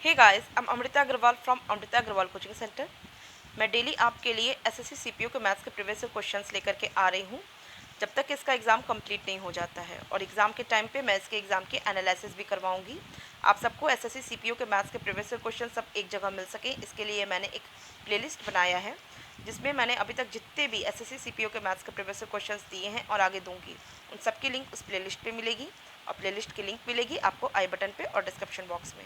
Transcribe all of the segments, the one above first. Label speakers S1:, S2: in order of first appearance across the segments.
S1: Hey guys, I am Amrita Agarwal from Amrita Agarwal coaching centre. मैं daily आपके लिए एसएससी सीपीओ के मैथ्स के प्रीवियस क्वेश्चंस लेकर के आ रही हूँ जब तक इसका एग्ज़ाम कंप्लीट नहीं हो जाता है, और एग्ज़ाम के टाइम पे मैं इसके एग्ज़ाम के एनालिसिस भी करवाऊंगी। आप सबको एसएससी सीपीओ के मैथ्स के प्रीवियस क्वेश्चन सब एक जगह मिल सके, इसके लिए मैंने एक प्लेलिस्ट बनाया है जिसमें मैंने अभी तक जितने भी एसएससी सीपीओ के मैथ्स के प्रीवियस क्वेश्चंस दिए हैं और आगे दूंगी, उन सब की लिंक उस प्लेलिस्ट पे मिलेगी। और प्लेलिस्ट की लिंक मिलेगी आपको आई बटन पे और डिस्क्रिप्शन बॉक्स में।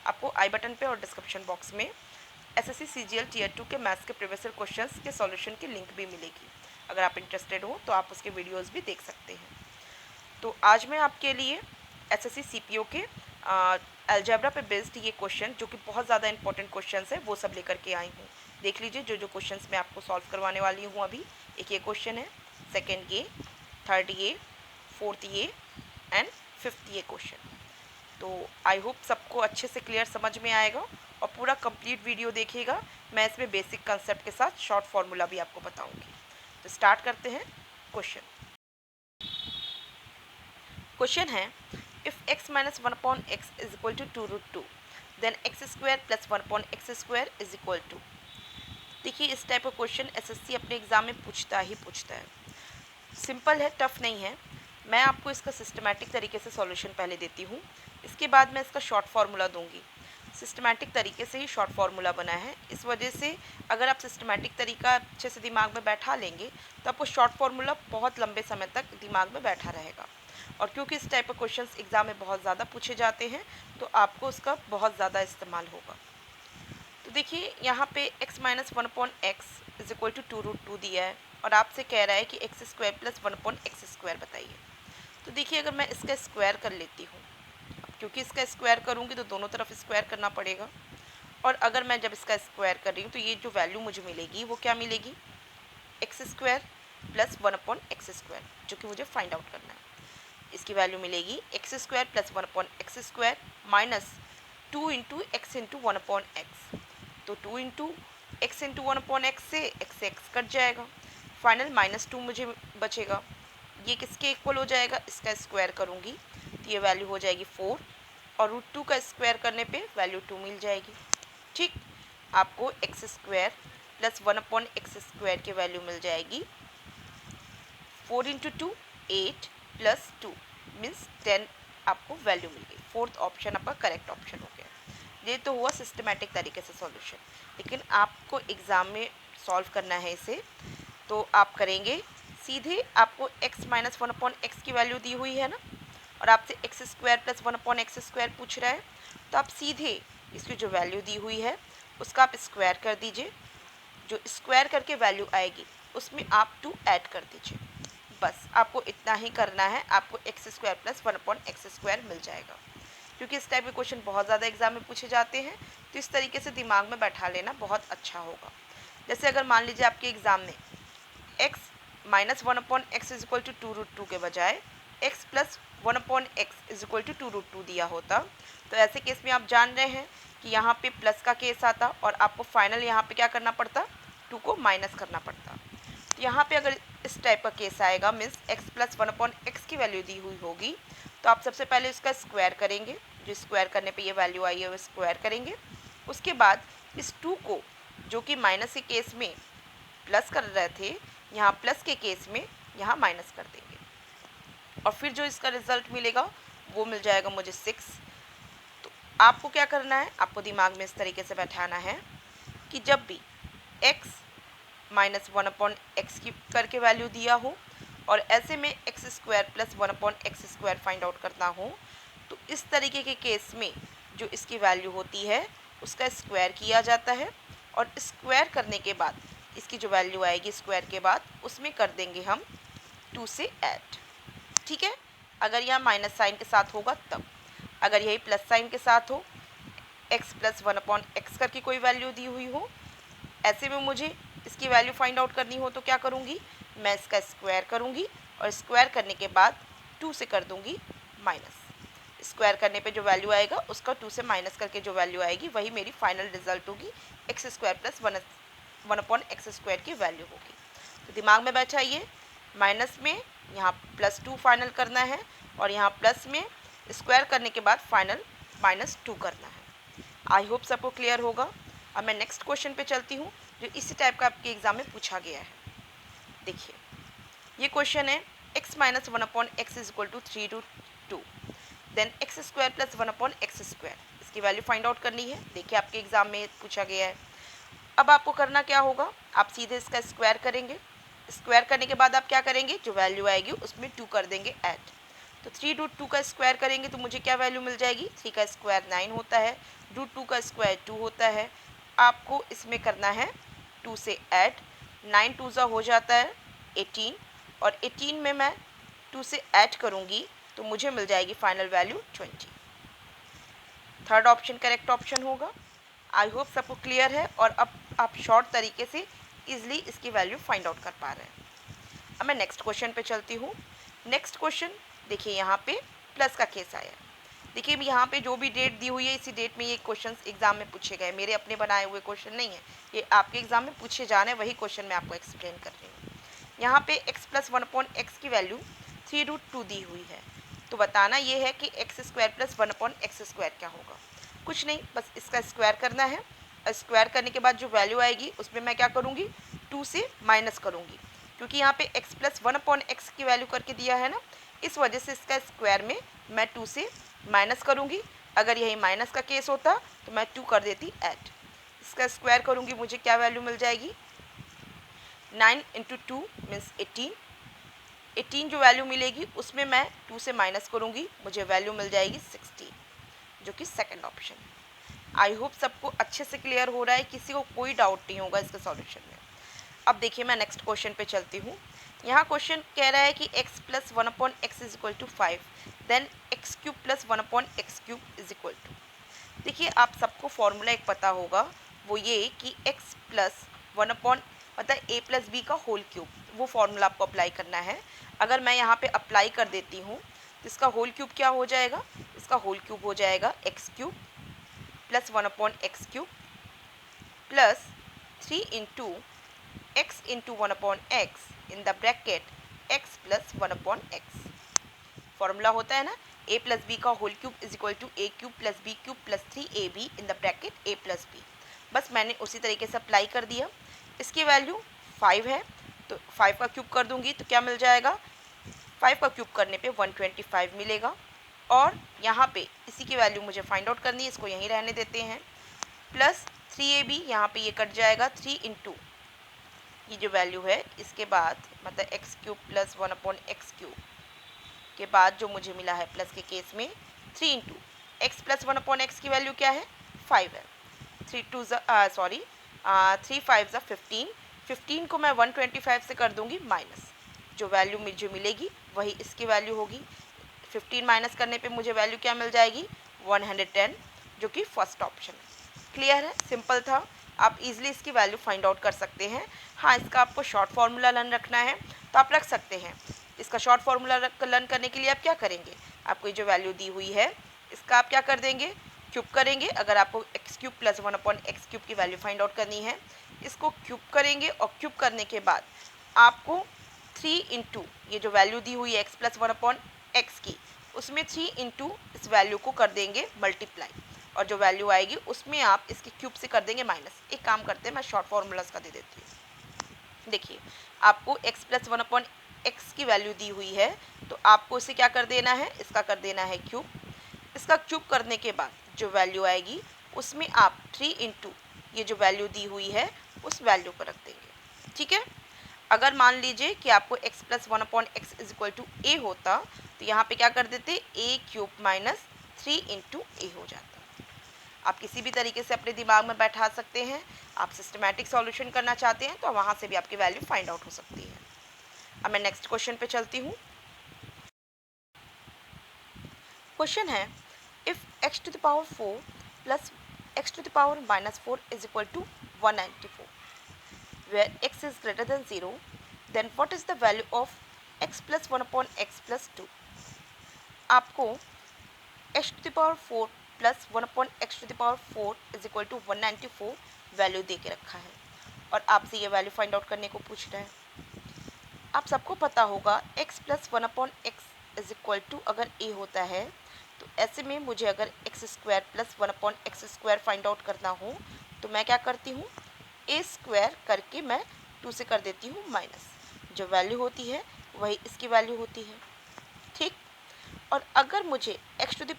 S1: आपको आई बटन पे और डिस्क्रिप्शन बॉक्स में एसएससी सीजीएल टीयर 2 के मैथ्स के प्रीवियस क्वेश्चंस के सॉल्यूशन की लिंक भी मिलेगी। अगर आप इंटरेस्टेड हो तो आप उसके वीडियोस भी देख सकते हैं। तो आज मैं आपके लिए एसएससी सीपीओ के अलजेब्रा पे बेस्ड ये क्वेश्चन, जो कि बहुत ज़्यादा इंपॉर्टेंट क्वेश्चन है, वो सब लेकर के आई हूँ। देख लीजिए जो जो क्वेश्चंस मैं आपको सॉल्व करवाने वाली हूँ अभी। एक ये क्वेश्चन है, सेकेंड ये, थर्ड ये, फोर्थ ये एंड फिफ्थ ये क्वेश्चन। तो आई होप सबको अच्छे से क्लियर समझ में आएगा और पूरा कंप्लीट वीडियो देखिएगा। मैं इसमें बेसिक कंसेप्ट के साथ शॉर्ट फार्मूला भी आपको बताऊंगी। तो स्टार्ट करते हैं क्वेश्चन। क्वेश्चन है, if x minus 1/x is equal to 2√2 then x square plus 1/x square is equal to. देखिए इस टाइप का क्वेश्चन एसएससी अपने एग्जाम में पूछता है। सिंपल है, टफ नहीं है। मैं आपको इसका सिस्टमैटिक तरीके से सॉल्यूशन पहले देती हूँ, इसके बाद मैं इसका शॉर्ट फार्मूला दूंगी। सिस्टमैटिक तरीके से ही शॉर्ट फार्मूला बना है, इस वजह से अगर आप सिस्टमैटिक तरीका अच्छे से दिमाग में बैठा लेंगे तो आपको शॉर्ट फार्मूला बहुत लंबे समय तक दिमाग में बैठा रहेगा। और क्योंकि इस टाइप के क्वेश्चंस एग्ज़ाम में बहुत ज़्यादा पूछे जाते हैं तो आपको उसका बहुत ज़्यादा इस्तेमाल होगा। तो देखिए यहाँ पे x minus 1/x is equal to 2√2 दिया है और आपसे कह रहा है कि x square plus 1/x square बताइए। तो देखिए अगर मैं इसका स्क्वायर कर लेती हूँ, क्योंकि इसका स्क्वायर करूँगी तो दोनों तरफ स्क्वायर करना पड़ेगा। और अगर मैं जब इसका स्क्वायर कर रही हूँ तो ये जो वैल्यू मुझे मिलेगी वो क्या मिलेगी, x square plus 1/x square, जो कि मुझे फाइंड आउट करना है। इसकी वैल्यू मिलेगी x square plus 1/x square minus 2 into x into 1/x। तो 2 इंटू एक्स इंटू 1/x से एक्स कट जाएगा, फाइनल -2 मुझे बचेगा। ये किसके इक्वल हो जाएगा, इसका स्क्वायर करूँगी तो ये वैल्यू हो जाएगी 4, और √2 का स्क्वायर करने पे वैल्यू 2 मिल जाएगी। ठीक, आपको x square plus 1/x square की वैल्यू मिल जाएगी 4 इंटू 2 8 प्लस 2 मीन्स 10 आपको वैल्यू मिल गई। फोर्थ ऑप्शन आपका करेक्ट ऑप्शन हो गया। ये तो हुआ सिस्टमैटिक तरीके से सॉल्यूशन, लेकिन आपको एग्ज़ाम में सॉल्व करना है इसे। तो आप करेंगे सीधे, आपको x माइनस 1/x की वैल्यू दी हुई है ना, और आपसे x square plus 1/x square पूछ रहा है, तो आप सीधे इसकी जो वैल्यू दी हुई है उसका आप स्क्वायर कर दीजिए। जो स्क्वायर करके वैल्यू आएगी उसमें आप 2 ऐड कर दीजिए। बस आपको इतना ही करना है, आपको x square plus 1/x square मिल जाएगा। क्योंकि इस टाइप के क्वेश्चन बहुत ज़्यादा एग्जाम में पूछे जाते हैं, तो इस तरीके से दिमाग में बैठा लेना बहुत अच्छा होगा। जैसे अगर मान लीजिए आपके एग्ज़ाम में x minus 1/x is equal to 2√2 के बजाय x plus 1/x is equal to 2√2 दिया होता, तो ऐसे केस में आप जान रहे हैं कि यहाँ पे प्लस का केस आता और आपको फाइनल यहाँ पे क्या करना पड़ता, 2 को माइनस करना पड़ता। तो यहाँ पे अगर इस टाइप का केस आएगा, मीन्स x प्लस 1/x की वैल्यू दी हुई होगी, तो आप सबसे पहले इसका स्क्वायर करेंगे। जो स्क्वायर करने पे ये वैल्यू आई है वो स्क्वायर करेंगे। उसके बाद इस 2 को, जो कि माइनस के केस में प्लस कर रहे थे, यहाँ प्लस के केस में यहाँ माइनस कर देंगे, और फिर जो इसका रिजल्ट मिलेगा वो मिल जाएगा मुझे 6। तो आपको क्या करना है, आपको दिमाग में इस तरीके से बैठाना है कि जब भी x माइनस 1/x की करके वैल्यू दिया हो और ऐसे में x square plus 1/x square find out करना हो, तो इस तरीके के केस में जो इसकी वैल्यू होती है उसका स्क्वायर किया जाता है, और स्क्वायर करने के बाद इसकी जो वैल्यू आएगी स्क्वायर के बाद उसमें कर देंगे हम 2 से ऐड। ठीक है, अगर यहाँ माइनस साइन के साथ होगा तब। अगर यही प्लस साइन के साथ हो, x प्लस 1/x करके कोई वैल्यू दी हुई हो, ऐसे में मुझे इसकी वैल्यू फाइंड आउट करनी हो तो क्या करूँगी, मैं इसका स्क्वायर करूँगी और स्क्वायर करने के बाद 2 से कर दूँगी माइनस। स्क्वायर करने पे जो वैल्यू आएगा उसका 2 से माइनस करके जो वैल्यू आएगी वही मेरी फाइनल रिजल्ट होगी, x square plus 1/x square की वैल्यू होगी। तो दिमाग में बैठाइए, माइनस में यहाँ +2 फाइनल करना है और यहाँ प्लस में स्क्वायर करने के बाद फाइनल -2 करना है। आई होप सबको क्लियर होगा। अब मैं नेक्स्ट क्वेश्चन पे चलती हूँ जो इसी टाइप का आपके एग्जाम में पूछा गया है। देखिए ये क्वेश्चन है x minus 1/x is equal to 3√2, then x square plus 1/x square, इसकी वैल्यू फाइंड आउट करनी है। देखिए आपके एग्जाम में पूछा गया है। अब आपको करना क्या होगा, आप सीधे इसका स्क्वायर करेंगे। स्क्वायर करने के बाद आप क्या करेंगे, जो वैल्यू आएगी उसमें 2 कर देंगे ऐड। तो 3√2 का स्क्वायर करेंगे तो मुझे क्या वैल्यू मिल जाएगी, 3 का स्क्वायर 9 होता है, √2 का स्क्वायर 2 होता है। आपको इसमें करना है 2 से ऐड, 9 2 हो जाता है 18, और 18 में मैं 2 से ऐड करूँगी तो मुझे मिल जाएगी final value 20। Third option correct option होगा। आई होप सबको क्लियर है और अब आप शॉर्ट तरीके से इजीली इसकी वैल्यू फाइंड आउट कर पा रहे हैं। अब मैं नेक्स्ट क्वेश्चन पे चलती हूँ। नेक्स्ट क्वेश्चन देखिए यहाँ पे प्लस का केस आया है। देखिए यहाँ पे जो भी डेट दी हुई है इसी डेट में ये क्वेश्चंस एग्जाम में पूछे गए, मेरे अपने बनाए हुए क्वेश्चन नहीं है, ये आपके एग्जाम में पूछे जाने वही क्वेश्चन मैं आपको एक्सप्लेन कर रही हूँ। यहाँ पे x प्लस 1/x की वैल्यू 3√2 दी हुई है, तो बताना ये है कि x square plus 1/x square क्या होगा। कुछ नहीं, बस इसका स्क्वायर करना है। स्क्वायर करने के बाद जो वैल्यू आएगी उसमें मैं क्या करूँगी, 2 से माइनस करूँगी, क्योंकि यहाँ पे x प्लस 1/x की वैल्यू करके दिया है ना, इस वजह से इसका स्क्वायर में मैं 2 से माइनस करूँगी। अगर यही माइनस का केस होता तो मैं 2 कर देती ऐड। इसका स्क्वायर करूँगी, मुझे क्या वैल्यू मिल जाएगी, 9 × 2 मीन्स 18। 18 जो वैल्यू मिलेगी उसमें मैं 2 से माइनस करूँगी, मुझे वैल्यू मिल जाएगी 16, जो कि सेकंड ऑप्शन है। आई होप सबको अच्छे से क्लियर हो रहा है, किसी को कोई डाउट नहीं होगा इसके सॉल्यूशन में। अब देखिए मैं नेक्स्ट क्वेश्चन पे चलती हूँ। यहाँ क्वेश्चन कह रहा है कि x plus 1/x is equal to 5, then x³ plus 1/x³ is equal to. देखिए आप सबको फॉर्मूला एक पता होगा, वो ये कि x प्लस 1 मतलब a प्लस बी का होल क्यूब, वो फॉर्मूला आपको अप्लाई करना है। अगर मैं यहाँ पे अप्लाई कर देती हूँ तो इसका होल क्यूब क्या हो जाएगा, इसका होल क्यूब हो जाएगा x³ plus 1/x³ plus 3 × x × 1/x in the bracket x plus 1/x। Formula होता है ना, a प्लस बी का whole cube is equal to a³ plus b³ plus 3ab in the bracket a plus b। बस मैंने उसी तरीके से apply कर दिया। इसकी वैल्यू 5 है तो 5 का क्यूब कर दूंगी तो क्या मिल जाएगा, 5 का क्यूब करने पे 125 मिलेगा। और यहाँ पे इसी की वैल्यू मुझे फाइंड आउट करनी है, इसको यहीं रहने देते हैं, प्लस 3ab, यहाँ पे ये कट जाएगा, 3 × ये जो वैल्यू है इसके बाद मतलब x³ प्लस 1/x³ के बाद जो मुझे मिला है प्लस के केस में 3 × x प्लस 1/x की वैल्यू क्या है, 5 है। 3 5 15, 15 को मैं 125 से कर दूंगी माइनस, जो वैल्यू मुझे मिलेगी वही इसकी वैल्यू होगी। 15 माइनस करने पे मुझे वैल्यू क्या मिल जाएगी, 110, जो कि फर्स्ट ऑप्शन है। क्लियर है, सिंपल था, आप इजीली इसकी वैल्यू फाइंड आउट कर सकते हैं। हाँ, इसका आपको शॉर्ट फार्मूला लर्न रखना है तो आप रख सकते हैं। इसका शॉर्ट फार्मूला लर्न करने के लिए आप क्या करेंगे, आपको ये जो वैल्यू दी हुई है इसका आप क्या कर देंगे, क्यूब करेंगे। अगर आपको x³ प्लस 1/x³ की वैल्यू फाइंड आउट करनी है, इसको क्यूब करेंगे और क्यूब करने के बाद आपको 3 × ये जो वैल्यू दी हुई है x प्लस 1/x की, उसमें 3 × इस वैल्यू को कर देंगे मल्टीप्लाई, और जो वैल्यू आएगी उसमें आप इसके क्यूब से कर देंगे माइनस। एक काम करते हैं, मैं शॉर्ट फार्मूलाज का दे देती हूँ। देखिए आपको x प्लस 1/x की वैल्यू दी हुई है तो आपको इसे क्या कर देना है, इसका कर देना है क्यूब। इसका क्यूब करने के बाद जो वैल्यू आएगी उसमें आप 3 × ये जो वैल्यू दी हुई है उस वैल्यू को रख देंगे। ठीक है, अगर मान लीजिए कि आपको x plus 1/x is equal to a होता तो यहाँ पे क्या कर देते, a³ माइनस 3 × a हो जाता। आप किसी भी तरीके से अपने दिमाग में बैठा सकते हैं, आप सिस्टमैटिक सॉल्यूशन करना चाहते हैं तो वहाँ से भी आपकी वैल्यू फाइंड आउट हो सकती है। अब मैं नेक्स्ट क्वेश्चन पे चलती हूँ। क्वेश्चन है if x⁴ plus x⁻⁻4 is equal to 194, where x is greater than 0, then what is the value of x plus 1/x plus 2। आपको x⁴ plus 1/x⁴ is equal to 194 value दे के रखा है और आपसे ये वैल्यू फाइंड आउट करने को पूछ रहा है। आप सबको पता होगा x plus 1/x is equal to अगर a होता है तो ऐसे में मुझे अगर x square plus 1/x² find out करना हो तो मैं क्या करती हूँ, ए स्क्वायर करके मैं 2 से कर देती हूँ माइनस, जो वैल्यू होती है वही इसकी वैल्यू होती है। ठीक। और अगर मुझे x⁴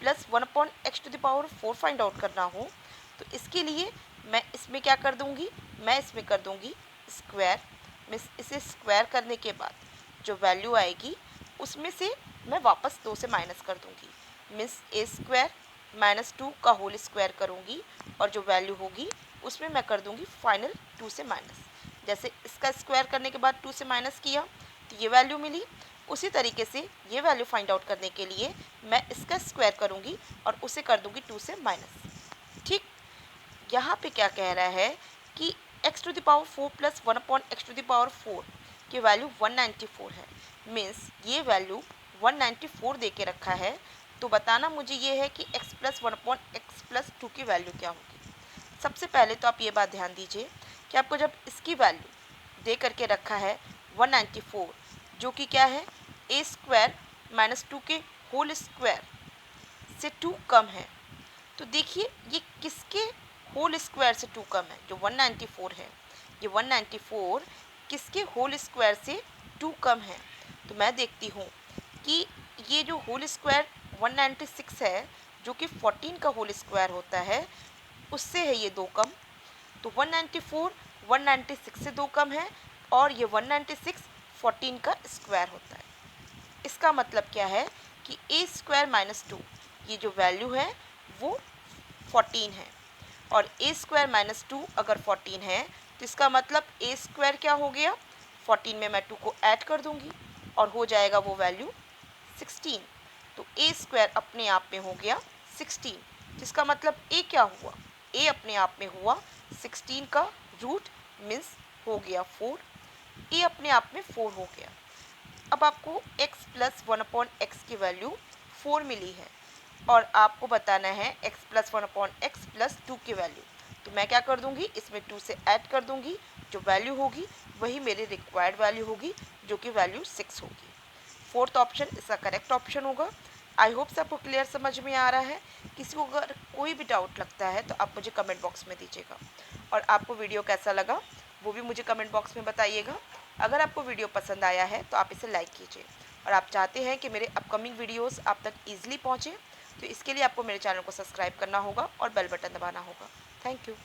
S1: plus 1/x⁴ find out करना हो तो इसके लिए मैं इसमें क्या कर दूंगी, मैं इसमें कर दूंगी स्क्वायर। मैं इसे स्क्वायर करने के बाद जो वैल्यू आएगी उसमें से मैं वापस 2 से माइनस कर दूंगी, मीन्स a² -2 का होल स्क्वायर करूंगी और जो वैल्यू होगी उसमें मैं कर दूंगी फाइनल 2 से माइनस। जैसे इसका स्क्वायर करने के बाद 2 से माइनस किया तो ये वैल्यू मिली, उसी तरीके से ये वैल्यू फाइंड आउट करने के लिए मैं इसका स्क्वायर करूंगी और उसे कर दूंगी 2 से माइनस। ठीक। यहाँ पे क्या कह रहा है कि x⁴ प्लस 1/x⁴ की वैल्यू 194 है, मीन्स ये वैल्यू 194 दे के रखा है। तो बताना मुझे ये है कि x प्लस 1/x+2 की वैल्यू क्या होगी। सबसे पहले तो आप ये बात ध्यान दीजिए कि आपको जब इसकी वैल्यू दे करके रखा है 194, जो कि क्या है a² -2 के होल स्क्वायर से 2 कम है, तो देखिए ये किसके होल स्क्वायर से 2 कम है, जो 194 है, ये 194 किसके होल स्क्वायर से 2 कम है। तो मैं देखती हूँ कि ये जो होल स्क्वायर 196 है, जो कि 14 का होल स्क्वायर होता है, उससे है ये 2 कम। तो 194 196 से 2 कम है और ये 196 14 का स्क्वायर होता है। इसका मतलब क्या है कि a² -2 ये जो वैल्यू है वो 14 है, और a² -2 अगर 14 है तो इसका मतलब a² क्या हो गया, 14 में मैं 2 को ऐड कर दूंगी और हो जाएगा वो वैल्यू 16। तो a² अपने आप में हो गया 16, जिसका मतलब a क्या हुआ, a अपने आप में हुआ 16 का रूट, मीन्स हो गया 4। a अपने आप में 4 हो गया। अब आपको x प्लस 1/x की वैल्यू 4 मिली है और आपको बताना है x प्लस 1/x+2 की वैल्यू। तो मैं क्या कर दूंगी, इसमें 2 से ऐड कर दूंगी, जो वैल्यू होगी वही मेरी रिक्वायर्ड वैल्यू होगी, जो कि वैल्यू 6 होगी। फोर्थ ऑप्शन इसका करेक्ट ऑप्शन होगा। आई होप से आपको क्लियर समझ में आ रहा है। किसी को अगर कोई भी डाउट लगता है तो आप मुझे कमेंट बॉक्स में दीजिएगा, और आपको वीडियो कैसा लगा वो भी मुझे कमेंट बॉक्स में बताइएगा। अगर आपको वीडियो पसंद आया है तो आप इसे लाइक कीजिए, और आप चाहते हैं कि मेरे अपकमिंग वीडियोस आप तक ईजिली पहुँचे तो इसके लिए आपको मेरे चैनल को सब्सक्राइब करना होगा और बेल बटन दबाना होगा। Thank you.